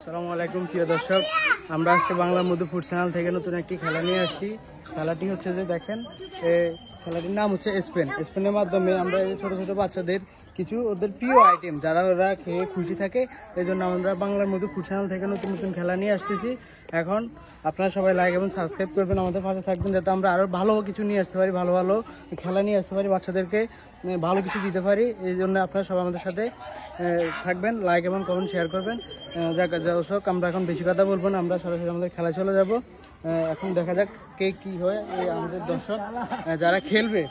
আসসালামু আলাইকুম প্রিয় দর্শক, আমরা আজকে বাংলা মধু ফুড চ্যানেল থেকে নতুন একটি খেলা নিয়ে আসছি। খেলাটি হচ্ছে যে দেখেন, খেলাটির নাম হচ্ছে স্পেনের মাধ্যমে আমরা ছোট ছোট বাচ্চাদের কিছু ওদের প্রিয় আইটেম যারা ওরা খেয়ে খুশি থাকে, এই জন্য আমরা বাংলার মধু ফুড চ্যানেল থেকে নতুন নতুন খেলা নিয়ে আসতেছি। এখন আপনারা সবাই লাইক এবং সাবস্ক্রাইব করবেন, আমাদের পাশে থাকবেন, যাতে আমরা আরও ভালো কিছু নিয়ে আসতে পারি, ভালো ভালো খেলা নিয়ে আসতে পারি, বাচ্চাদেরকে ভালো কিছু দিতে পারি। এই জন্য আপনারা সবাই আমাদের সাথে থাকবেন, লাইক এবং কমেন্ট শেয়ার করবেন। দর্শক, আমরা এখন বেশি কথা বলবো না, আমরা সরাসরি আমাদের খেলায় চলে যাব। এখন দেখা যাক কে কি হয়, আমাদের দর্শক যারা খেলবে।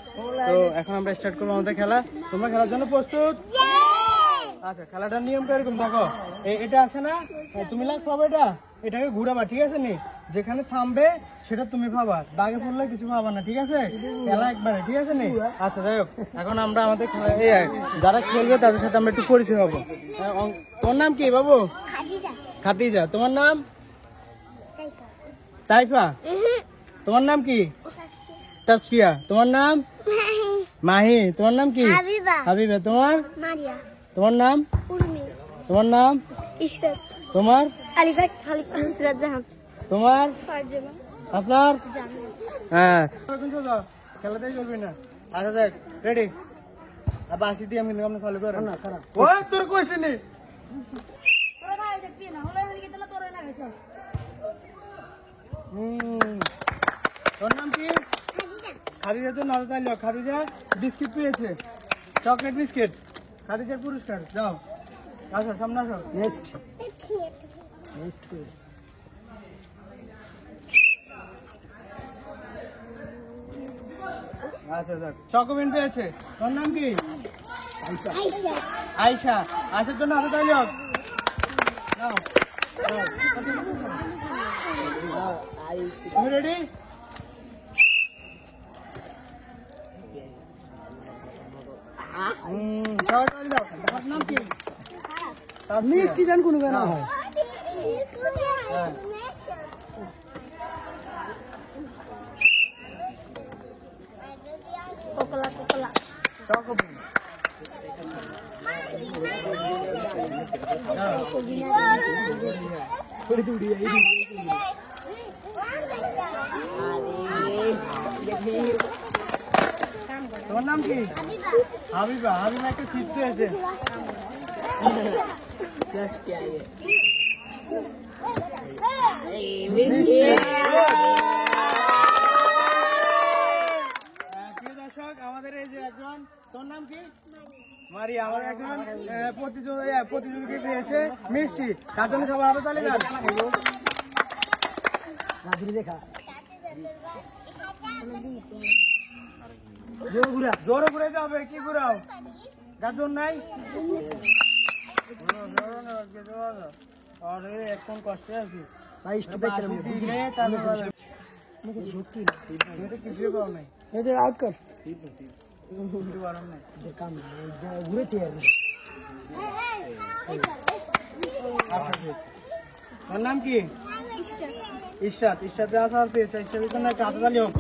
তো এখন আমরা স্টার্ট করবো আমাদের খেলা। তোমরা খেলার জন্য প্রস্তুত? আচ্ছা, খেলাটার নিয়ম এরকম দেখো, এটা আছে না, তুমি লাগ পাবো, এটাকে ঘুরাবা, ঠিক আছে নি? যেখানে থামবে সেটা তুমি পাবা, দাগে পড়লে কিছু পাবা না, ঠিক আছে? খেলা একবারে, ঠিক আছে নি? আচ্ছা, যাই হোক, এখন আমরা আমাদের যারা খেলবে তাদের সাথে আমরা একটু পরিচয় হবো। তোমার নাম কি বাবু? খাদিজা। তোমার নাম? তাইফা। তোমার নাম কি? তাসফিয়া। তোমার নাম? মাহি। তোমার নাম কি? হাবিবা। তোমার? তোমার নাম? তোমার নাম? ইশরাত। তোমার? আলিফাত নুসরাত জাহান। তোমার? ফারজানা। আপনার? হ্যাঁ, খেলাতেই চলবে না। আচ্ছা, দেখ, রেডি? আবার আসি দিয়ে আমি আপনি ফলো করেন না। ওই তোর কইছিস নি? তোর নাম কি? খাদিজা। তো নাম তাইল, খাদিজা বিস্কিট পেয়েছে, চকলেট বিস্কিট। খাদিজার পুরস্কার যাও। আসো, সামনে আসো। আচ্ছা, যাক, চকোবিন পেয়েছে। তোর নাম কি? আয়শা। আয়শার জন্য হাতে তাইল। তুমি রেডি? নাম কি? মিষ্টি জান কোনো গানা হয়? চকোবিন। তোমার নাম কি? হাবিবা। হাবিবা একটা শীত পেয়েছে। দর্শক, আমাদের এই যে একজন, তোর নাম কি? মারি। আমার একজন প্রতিযোগী পেয়েছে মিষ্টি, তার জন্য সবাই হাতে তালি না। জোরে ঘুরে যাবে, কি ঘুরাও? গাজন নাই? এখন কষ্টে আছি, কিছু পাও নাই। তোর নাম কি? ইশরাত। ইশরাত আসার পেয়েছে। ইশরাতের জন্য একটা হাতে তালি হোক।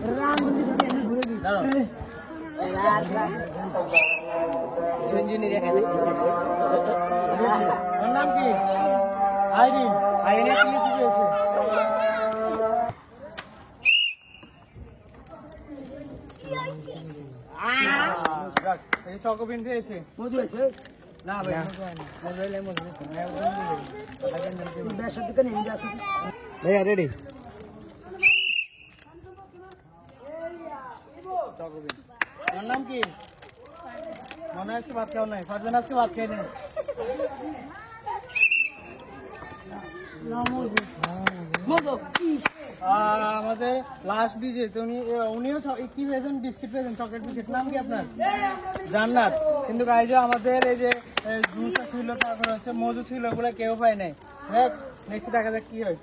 তোর নাম কি? আইরিন। আইরিন একটা মিষ্টি পেয়েছে। চকোবিন পেয়েছে। মধু আছে না ভাই? ভাইয়া রেডি? তোর নাম কি? মনে আজকে ভাত খাও নাই? ফারজানা আজকে ভাত খেয়ে নেই। আমাদের লাস্ট বিজেতে উনিও কি পেয়েছেন? বিস্কিট পেয়েছেন, চকলেট বিস্কিট। নাম কি আপনার? জান্নাত। কিন্তু এই যে আমাদের এই যে জুস ছিল, তারপরে হচ্ছে মধু ছিল, ওগুলো কেউ পায় নাই। নেক্সট দেখা যাক কি হয়।